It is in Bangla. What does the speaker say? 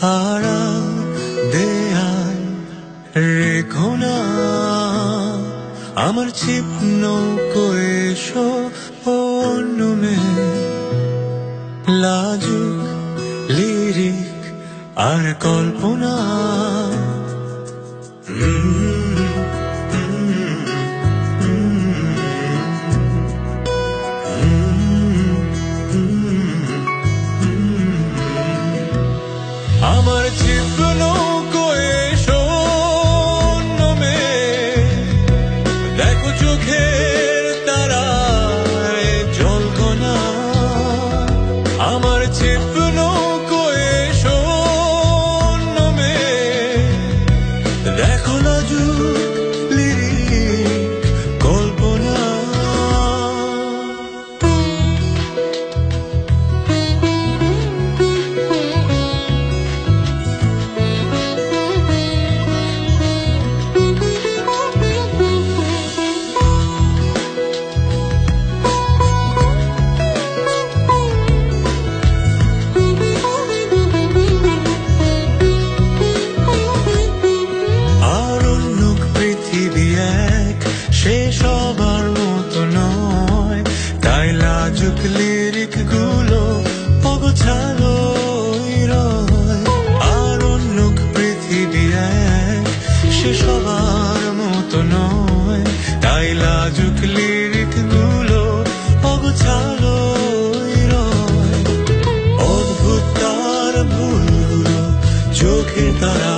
আড়াল দেয়াল রেখো না, আমার ছিপ নৌকো এসো ও অন্য মেয়ে। লাজুক লিরিক আর কল্পনা, আমার ছিপ নৌকো এসো অন্য মেয়ে। দেখো চোখের তারায় জলকণা, আমার ছিপ নৌকো এসো অন্য মেয়ে। দেখো লাজুক লিরিক কল্পনা। সে সবার মতো নয়, তাই লাজুক লিরিক গুলো অগোছালোই রয়। আর অন্য পৃথিবী এক, সে সবার মতো নয়, তাই লাজুক লিরিক গুলো অগোছালোই রয়। অদ্ভুত তার ভুলগুলো চোখের তারা